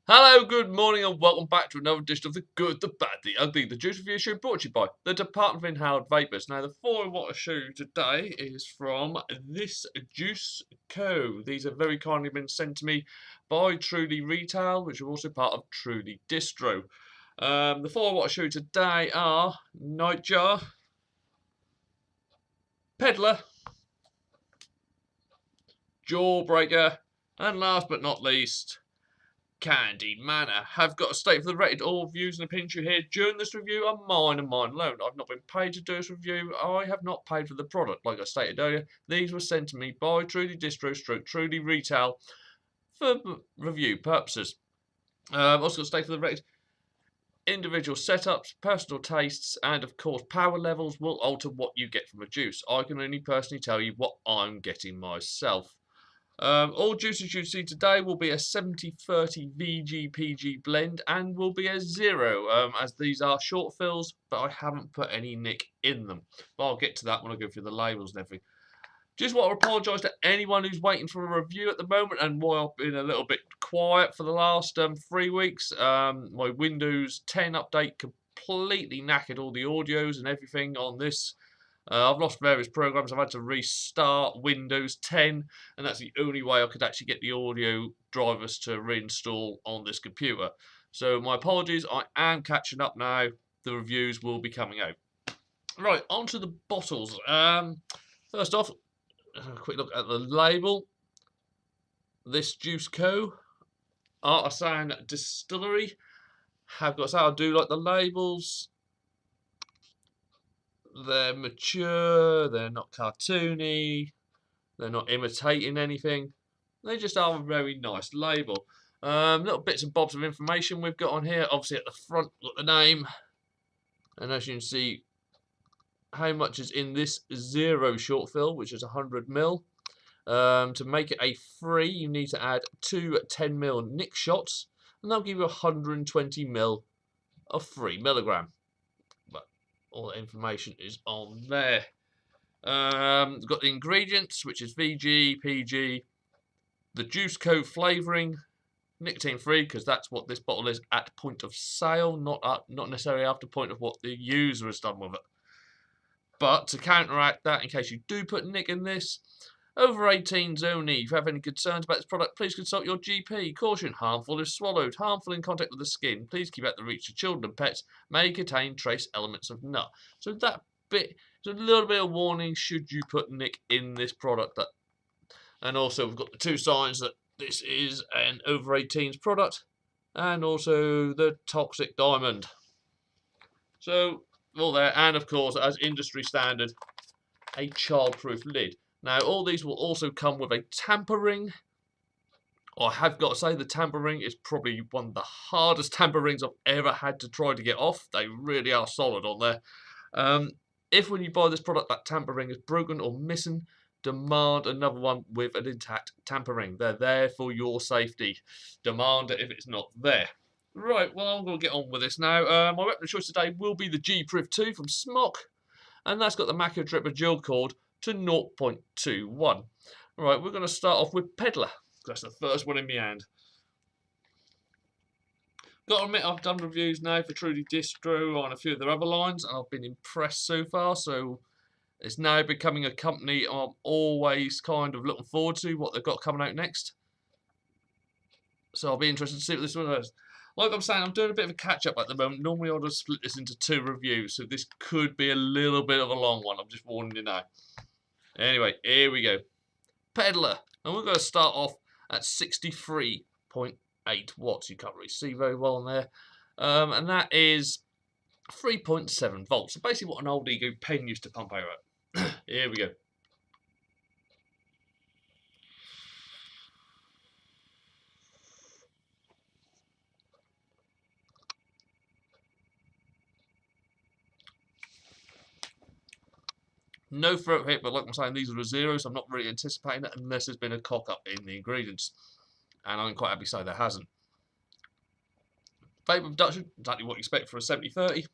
Hello, good morning, and welcome back to another edition of the Good, the Bad, the Ugly, the Juice Review Show, brought to you by the Department of Inhaled Vapours. Now, the four I want to show you today is from this Juice Co. These have very kindly been sent to me by TrulyRetail, which are also part of TrulyDistro. The four I want to show you today are Nightjar, Peddler, Jawbreaker, and last but not least, Candy Manor. Have got to state for the record, all views and opinions you hear during this review are mine and mine alone. I've not been paid to do this review. I have not paid for the product. Like I stated earlier, these were sent to me by TrulyDistro / TrulyRetail for review purposes. Also got to state for the record, individual setups, personal tastes, and of course power levels will alter what you get from a juice. I can only personally tell you what I'm getting myself. All juices you see today will be a 70-30 VG-PG blend and will be a zero, as these are short fills, but I haven't put any nick in them. But I'll get to that when I go through the labels and everything. Just want to apologise to anyone who's waiting for a review at the moment and why I've been a little bit quiet for the last 3 weeks. My Windows 10 update completely knackered all the audios and everything on this. I've lost various programs. I've had to restart Windows 10, and that's the only way I could actually get the audio drivers to reinstall on this computer. So my apologies. I am catching up now. The reviews will be coming out. Right, onto the bottles. First off, a quick look at the label. This Juice Co. Artisan Distillery. Have got to say, I do like the labels. They're mature, they're not cartoony, they're not imitating anything. They just are a very nice label. Little bits and bobs of information we've got on here. Obviously at the front, got the name. And as you can see, how much is in this zero short fill, which is 100ml. To make it a free, you need to add 2 10ml nick shots, and they'll give you 120ml of free milligram. All the information is on there. We've got the ingredients, which is VG, PG, the Juice Co flavouring, nicotine free, because that's what this bottle is at point of sale, not necessarily after point of what the user has done with it. But to counteract that, in case you do put nick in this, over 18s only. If you have any concerns about this product, please consult your GP. Caution, harmful if swallowed, harmful in contact with the skin. Please keep out the reach of children and pets. May contain trace elements of nut. So that bit is a little bit of warning should you put nick in this product. And also we've got the two signs that this is an over 18s product, and also the toxic diamond. So all there, and of course, as industry standard, a childproof lid. Now, all these will also come with a tamper ring. I have got to say, the tamper ring is probably one of the hardest tamper rings I've ever had to try to get off. They really are solid on there. If when you buy this product that tamper ring is broken or missing, demand another one with an intact tamper ring. They're there for your safety. Demand it if it's not there. Right, well, I'm going to get on with this now. My weapon of choice today will be the G-Priv 2 from Smock, and that's got the macro dripper dual cord to 0.21. Right, we're going to start off with Peddler. That's the first one in my hand. Got to admit, I've done reviews now for TrulyDistro on a few of their other lines, and I've been impressed so far. So it's now becoming a company I'm always kind of looking forward to what they've got coming out next. So I'll be interested to see what this one is. Like I'm saying, I'm doing a bit of a catch-up at the moment. Normally I'll just split this into 2 reviews, so this could be a little bit of a long one. I'm just warning you now. Anyway, here we go. Peddler. And we're going to start off at 63.8 watts. You can't really see very well on there. And that is 3.7 volts. So basically what an old Ego pen used to pump out at. Here we go. No throat hit, but like I'm saying, these are the zeros. So I'm not really anticipating it unless there's been a cock up in the ingredients. And I'm quite happy to say there hasn't. Vapor production, exactly what you expect for a 70-30.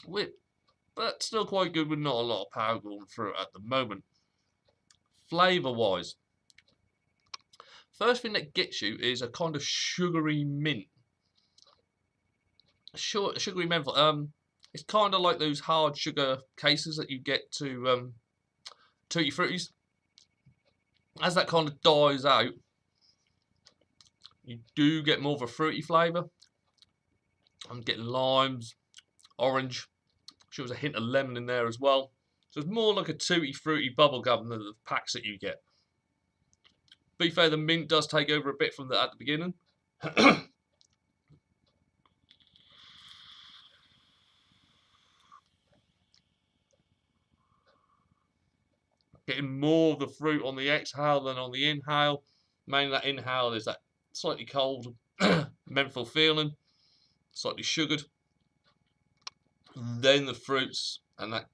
Whip, but still quite good with not a lot of power going through it at the moment. Flavour wise, first thing that gets you is a kind of sugary mint. Sugary menthol. It's kind of like those hard sugar cases that you get to tutti fruities. As that kind of dies out, you do get more of a fruity flavour. I'm getting limes, orange. Sure, there's a hint of lemon in there as well. So it's more like a tutti fruity bubblegum than the packs that you get. Be fair, the mint does take over a bit from at the beginning. Getting more of the fruit on the exhale than on the inhale. Mainly that inhale is that slightly cold menthol feeling, slightly sugared. Then the fruits and that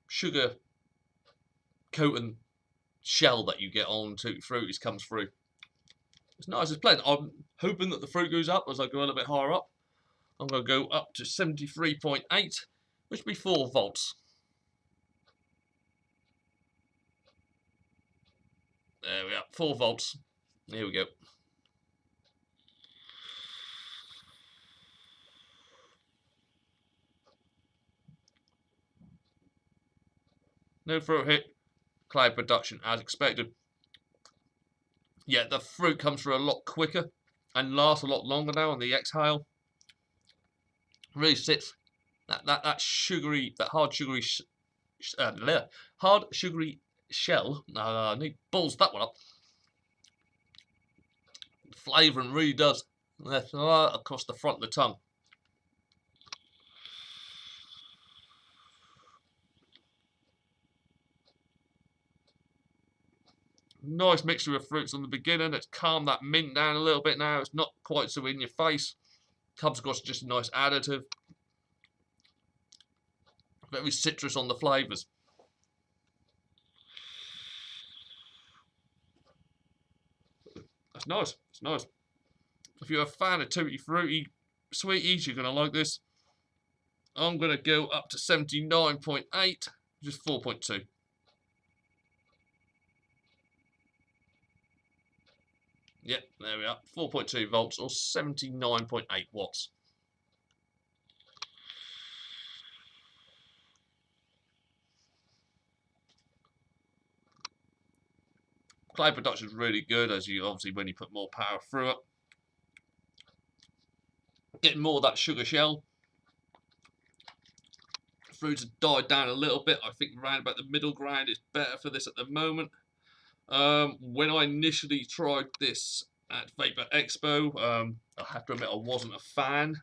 sugar coating shell that you get on tutti fruities comes through. It's nice, it's pleasant. I'm hoping that the fruit goes up as I go a little bit higher up. I'm going to go up to 73.8, which would be 4 volts. There we are, 4 volts. Here we go. No fruit hit, cloud production as expected. Yeah, the fruit comes through a lot quicker and lasts a lot longer now on the exhale. Really sits that sugary, that hard sugary, hard sugary shell. I need to balls that one up. Flavouring really does left right across the front of the tongue. Nice mixture of fruits on the beginning. It's calmed that mint down a little bit now. It's not quite so in your face. Comes across just a nice additive. Very citrus on the flavours. That's nice. It's nice. If you're a fan of tutti fruity sweeties, you're going to like this. I'm going to go up to 79.8, which is 4.2. Yep, there we are. 4.2 volts or 79.8 watts. Cloud production is really good, as you obviously when you put more power through it. Getting more of that sugar shell. Fruits have died down a little bit. I think around about the middle ground is better for this at the moment. When I initially tried this at Vapor Expo, I have to admit I wasn't a fan.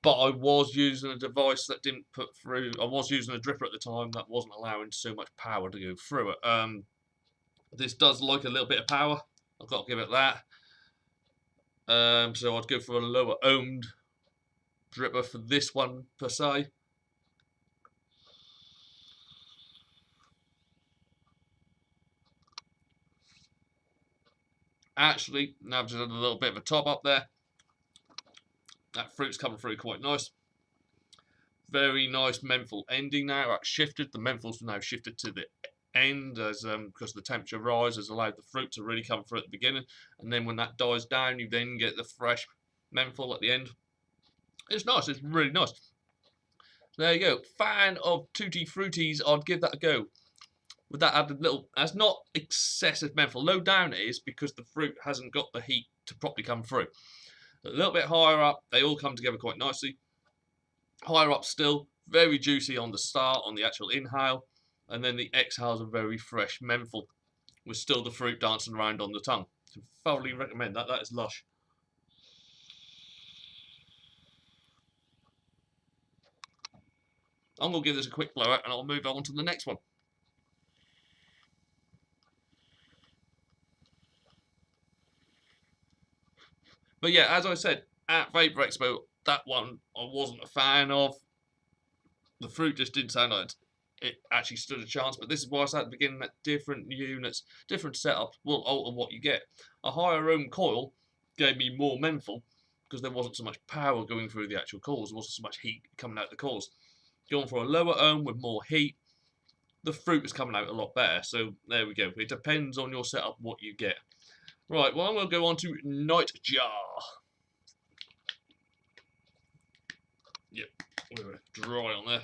But I was using a device that didn't put through. I was using a dripper at the time that wasn't allowing so much power to go through it. This does like a little bit of power. I've got to give it that. So I'd go for a lower ohmed dripper for this one per se. Actually, now I've just had a little bit of a top up there. That fruit's coming through quite nice. Very nice menthol ending now. That's shifted. The menthol's now shifted to the end as because the temperature rise has allowed the fruit to really come through at the beginning, and then when that dies down, you then get the fresh menthol at the end. It's nice. It's really nice. There you go. Fan of tutti fruities, I'd give that a go. With that added little, that's not excessive menthol. Low down it is because the fruit hasn't got the heat to properly come through. A little bit higher up, they all come together quite nicely. Higher up still, very juicy on the start, on the actual inhale. And then the exhales are very fresh menthol, with still the fruit dancing around on the tongue. So thoroughly recommend that. That is lush. I'm going to give this a quick blow out and I'll move on to the next one. But yeah, as I said, at Vapor Expo, that one I wasn't a fan of. The fruit just didn't sound like it actually stood a chance. But this is why I said at the beginning that different units, different setups will alter what you get. A higher ohm coil gave me more menthol because there wasn't so much power going through the actual coils. There wasn't so much heat coming out the coils. Going for a lower ohm with more heat, the fruit is coming out a lot better. So there we go. It depends on your setup what you get. Right, well, I'm going to go on to Nightjar. Yep, we're dry on there.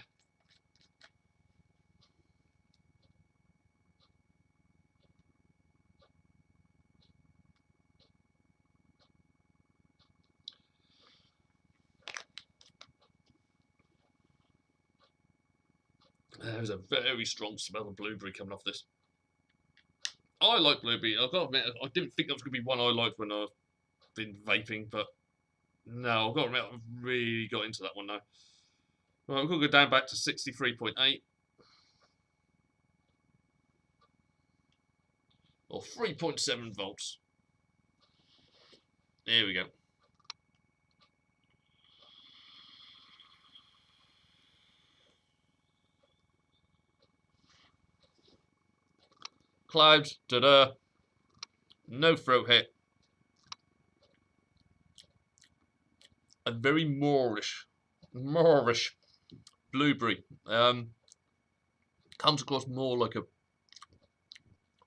There's a very strong smell of blueberry coming off this. I like blueberry. I've got to admit, I didn't think that was going to be one I liked when I've been vaping, but no, I've got to admit, I've really got into that one now. Right, I'm going to go down back to 63.8. Or 3.7 volts. There we go. Clouds, ta-da. No throat hit. A very moorish blueberry. Comes across more like a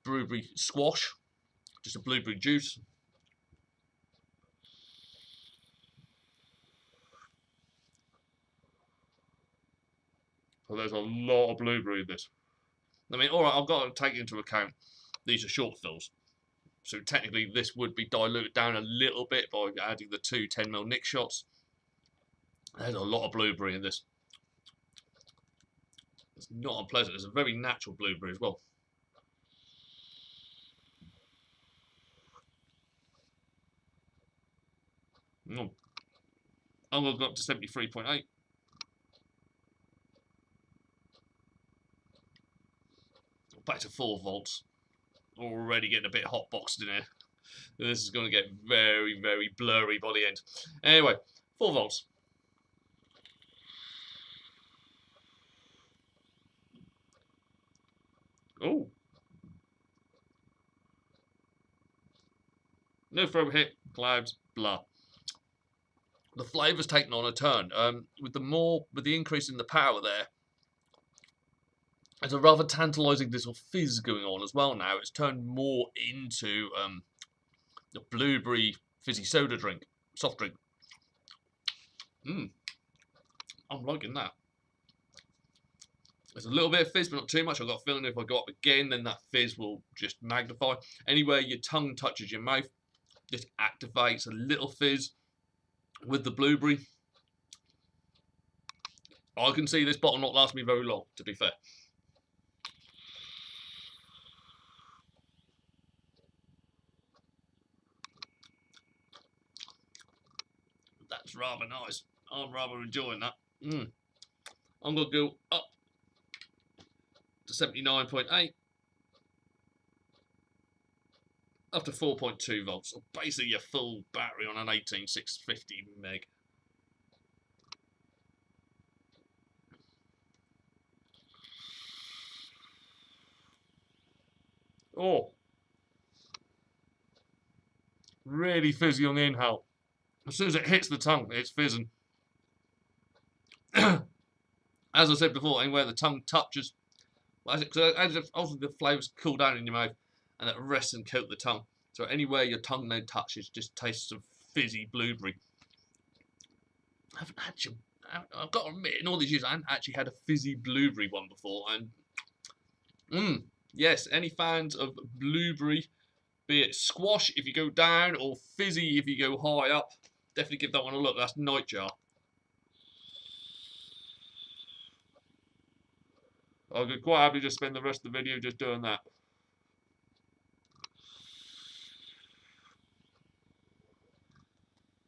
blueberry squash, just a blueberry juice. So there's a lot of blueberry in this. I mean, alright, I've got to take into account these are short fills. So technically this would be diluted down a little bit by adding the two 10ml Nick shots. There's a lot of blueberry in this. It's not unpleasant. It's a very natural blueberry as well. I'm going to go up to 73.8. Back to 4 volts. Already getting a bit hot boxed in here. This is going to get very, very blurry by the end. Anyway, 4 volts. Oh. No throat hit, clouds, blah. The flavour's taken on a turn. With the increase in the power there, there's a rather tantalising little fizz going on as well now. It's turned more into the blueberry fizzy soda drink, soft drink. I'm liking that. There's a little bit of fizz, but not too much. I've got a feeling if I go up again, then that fizz will just magnify. Anywhere your tongue touches your mouth, this activates a little fizz with the blueberry. I can see this bottle not last me very long, to be fair. That's rather nice. I'm rather enjoying that. I'm going to go up to 79.8. Up to 4.2 volts. So basically your full battery on an 18650 meg. Oh. Really fizzy on the inhale. As soon as it hits the tongue, it's fizzing. As I said before, anywhere the tongue touches, as the flavours cool down in your mouth and it rests and coat the tongue. So anywhere your tongue now touches, just tastes of fizzy blueberry. I've got to admit, in all these years, I haven't actually had a fizzy blueberry one before. And yes, any fans of blueberry, be it squash if you go down or fizzy if you go high up, definitely give that one a look. That's Nightjar. I could quite happily just spend the rest of the video just doing that.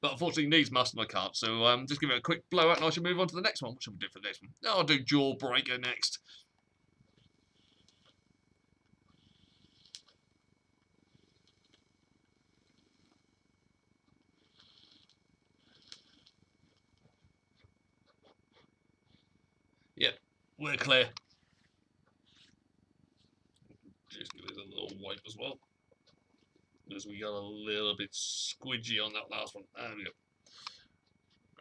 But unfortunately, needs must and I can't. So just give it a quick blowout and I should move on to the next one. What should we do for the next one? I'll do Jawbreaker next. Yep, we're clear. Just give it a little wipe as well. As we got a little bit squidgy on that last one. There we go.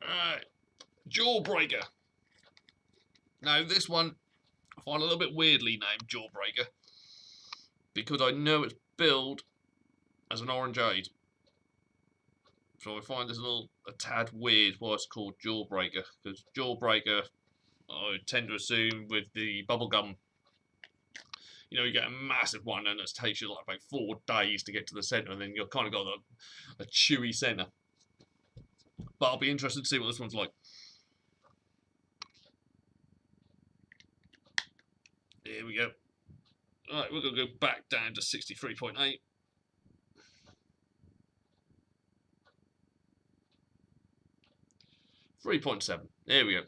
Alright. Jawbreaker. Now this one, I find a little bit weirdly named Jawbreaker, because I know it's billed as an orangeade. So I find this a tad weird why it's called Jawbreaker, because Jawbreaker, I tend to assume with the bubblegum, you know, you get a massive one and it takes you like about 4 days to get to the centre, and then you've kind of got a chewy centre. But I'll be interested to see what this one's like. Here we go. Alright, we're going to go back down to 63.8. $3.7. There we go.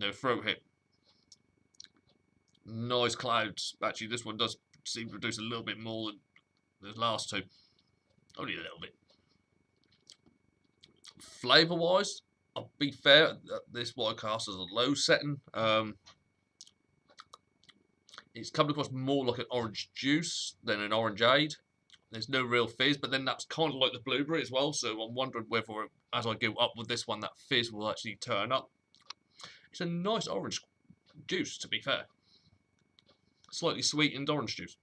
No throat hit. Nice clouds. Actually, this one does seem to produce a little bit more than the last two. Only a little bit. Flavour-wise, I'll be fair, this White Castle is a low setting. It's coming across more like an orange juice than an orangeade. There's no real fizz, but then that's kind of like the blueberry as well, so I'm wondering whether, as I go up with this one, that fizz will actually turn up. It's a nice orange juice, to be fair. Slightly sweetened orange juice.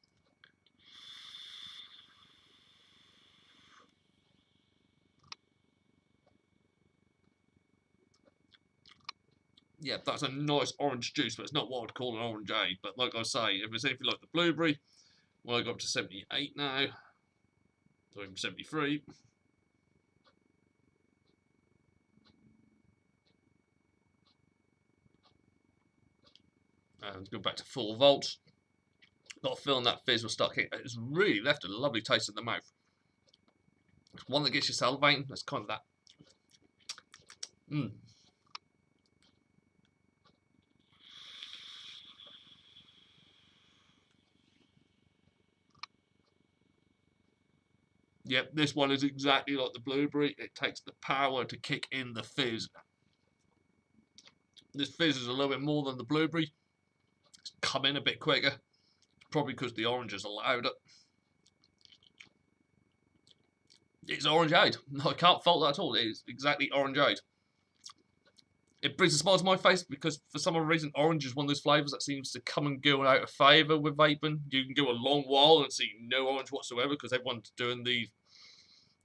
Yeah, that's a nice orange juice, but it's not what I'd call an orangeade. But like I say, if it's anything like the blueberry, well, I got up to 78 now, or even 73. And let's go back to 4 volts. Got a feeling that fizz was stuck in. It's really left a lovely taste in the mouth. It's one that gets you salivating. That's kind of that. Yep, this one is exactly like the blueberry. It takes the power to kick in the fizz. This fizz is a little bit more than the blueberry. It's come in a bit quicker. Probably because the orange has allowed it. It's orangeade. I can't fault that at all. It is exactly orangeade. It brings a smile to my face because for some reason orange is one of those flavours that seems to come and go out of favour with vaping. You can go a long while and see no orange whatsoever because everyone's doing these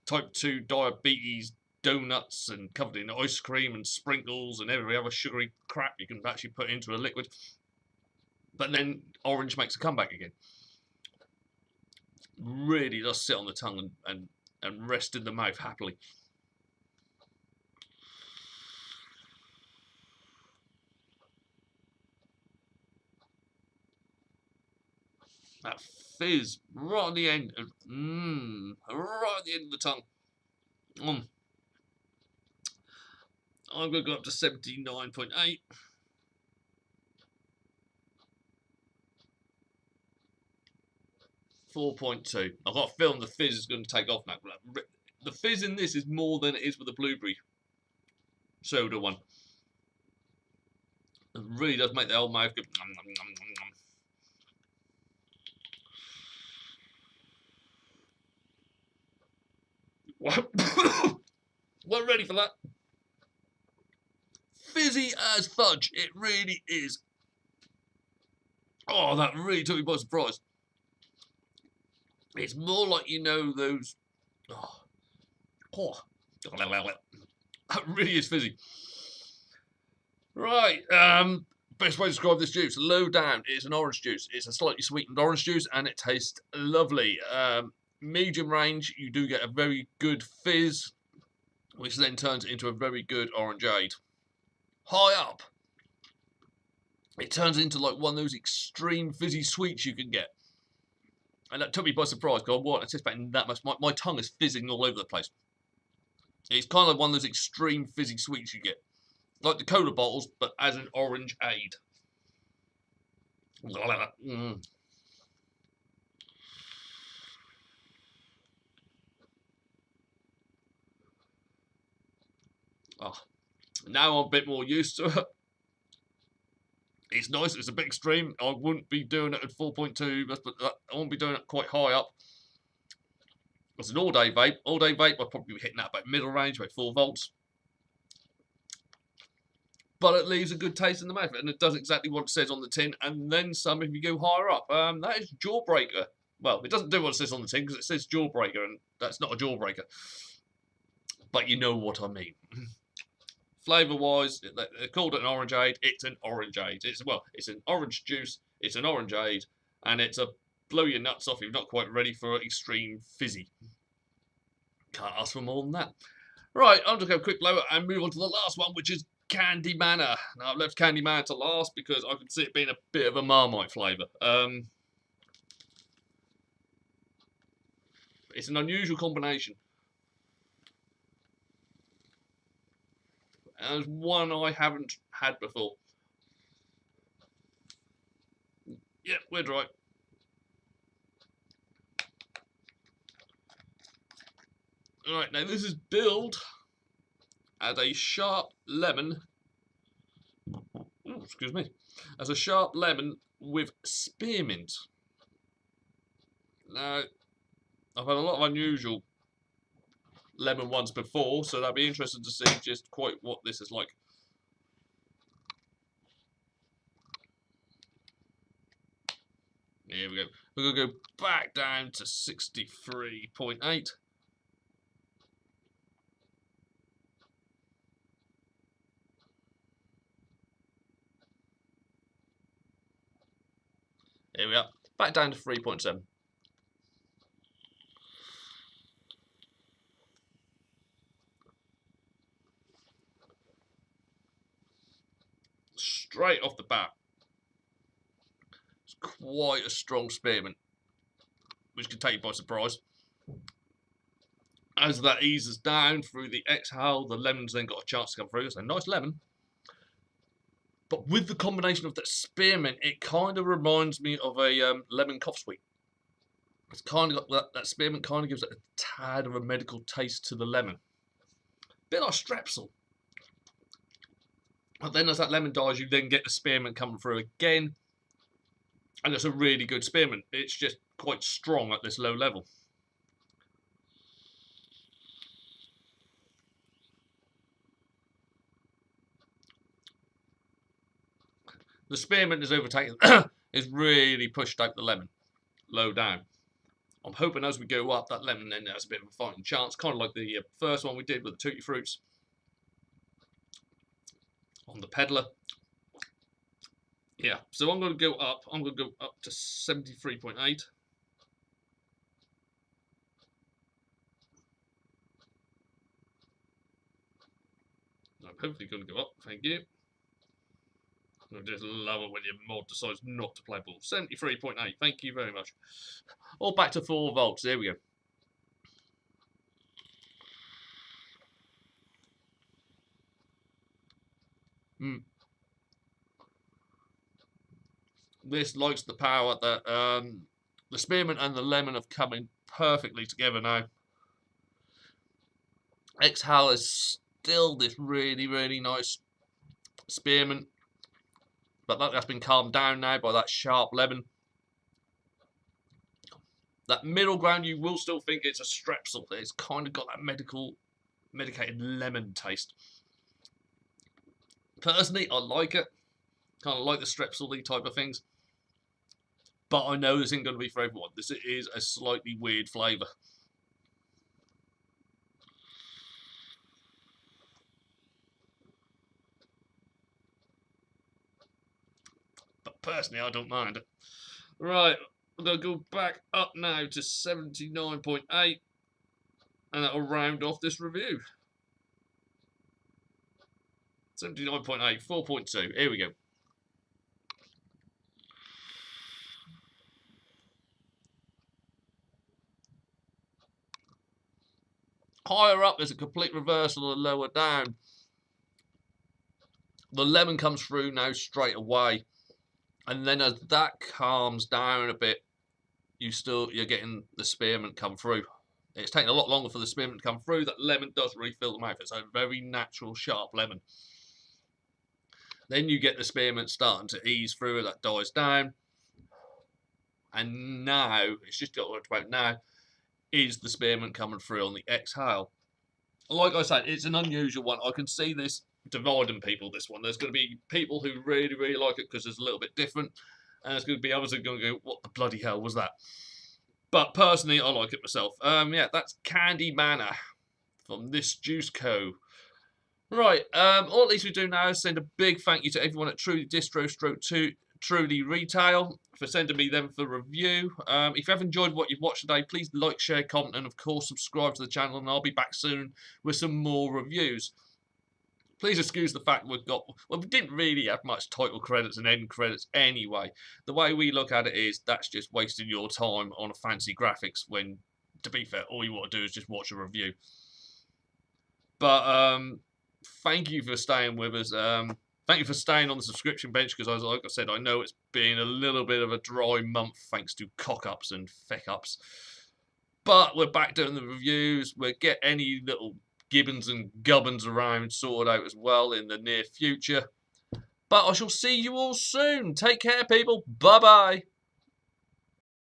type 2 diabetes donuts and covered in ice cream and sprinkles and every other sugary crap you can actually put into a liquid. But then orange makes a comeback again. Really does sit on the tongue and rest in the mouth happily. That fizz right at the end, right at the end of the tongue. I'm going to go up to 79.8. $4.2. I've got a feeling the fizz is going to take off now. The fizz in this is more than it is with the blueberry soda one. It really does make the old mouth go. We're ready for that. Fizzy as fudge. It really is. Oh, that really took me by surprise. It's more like, you know, those. That really is fizzy. Right. Best way to describe this juice. Low down is an orange juice. It's a slightly sweetened orange juice and it tastes lovely. Medium range, you do get a very good fizz, which then turns into a very good orangeade. High up, it turns into like one of those extreme fizzy sweets you can get. And that took me by surprise because I wasn't anticipating that much. My tongue is fizzing all over the place. It's kind of one of those extreme fizzy sweets you get. Like the cola bottles, but as an orangeade. Oh, now I'm a bit more used to it. It's nice. It's a bit extreme. I wouldn't be doing it at 4.2, but I won't be doing it quite high up. It's an all-day vape. All-day vape, I'd probably be hitting that about middle range, about 4 volts. But it leaves a good taste in the mouth, and it does exactly what it says on the tin, and then some if you go higher up. That is Jawbreaker. Well, it doesn't do what it says on the tin, because it says Jawbreaker, and that's not a Jawbreaker. But you know what I mean. Flavour-wise, they called it an orangeade. It's an orangeade. It's an orange juice. It's an orangeade, and it's a blow your nuts off if you're not quite ready for extreme fizzy. Can't ask for more than that. Right, I'm just going to quick blow and move on to the last one, which is Candy Manor. Now, I've left Candy Manor to last because I can see it being a bit of a Marmite flavour. It's an unusual combination. And it's one I haven't had before. Yep, we're dry. Alright, now this is billed as a sharp lemon. Oh, excuse me. As a sharp lemon with spearmint. Now, I've had a lot of unusual lemon ones before, so that'd be interesting to see just quite what this is like. Here we go. We're going to go back down to 63.8. Here we are. Back down to 3.7. Straight off the bat, it's quite a strong spearmint, which can take you by surprise. As that eases down through the exhale, the lemon's then got a chance to come through. It's a nice lemon. But with the combination of that spearmint, it kind of reminds me of a lemon cough sweet. It's kind of got that spearmint kind of gives it a tad of a medical taste to the lemon. Bit like strepsil. But then as that lemon dies, you then get the spearmint coming through again. And it's a really good spearmint. It's just quite strong at this low level. The spearmint is overtaken, is really pushed out the lemon, low down. I'm hoping as we go up, that lemon then has a bit of a fighting chance, kind of like the first one we did with the tutti fruits on the Peddler. Yeah, so I'm going to go up. I'm going to go up to 73.8. I'm hopefully going to go up. Thank you. I just love it when your mod decides not to play ball. 73.8. Thank you very much. All back to 4 volts. There we go. This likes the power that the spearmint and the lemon have come in perfectly together now. Exhale is still this really, really nice spearmint, but that's been calmed down now by that sharp lemon. That middle ground, you will still think it's a strepsil. It's kind of got that medicated lemon taste. Personally, I like it. Kind of like the strepsil-y type of things. But I know this isn't going to be for everyone. This is a slightly weird flavour. But personally, I don't mind it. Right, we're going to go back up now to 79.8. And that'll round off this review. 79.8, 4.2. Here we go. Higher up, there's a complete reversal of lower down. The lemon comes through now straight away. And then as that calms down a bit, you're getting the spearmint come through. It's taking a lot longer for the spearmint to come through. That lemon does refill the mouth. It's a very natural, sharp lemon. Then you get the spearmint starting to ease through, that dies down. And now, it's just got to about now, is the spearmint coming through on the exhale. Like I said, it's an unusual one. I can see this dividing people, this one. There's going to be people who really, really like it because it's a little bit different. And there's going to be others who are going to go, what the bloody hell was that? But personally, I like it myself. Yeah, that's Candy Manor from This Juice Co. Right, all at least we do now is send a big thank you to everyone at TrulyDistro TrulyRetail for sending me them for review. If you have enjoyed what you've watched today, please like, share, comment, and of course subscribe to the channel, and I'll be back soon with some more reviews. Please excuse the fact we didn't really have much title credits and end credits anyway. The way we look at it is that's just wasting your time on a fancy graphics when, to be fair, all you want to do is just watch a review. But thank you for staying with us. Thank you for staying on the subscription bench because, like I said, I know it's been a little bit of a dry month thanks to cock-ups and feck-ups. But we're back doing the reviews. We'll get any little gibbons and gubbins around sorted out as well in the near future. But I shall see you all soon. Take care, people. Bye-bye.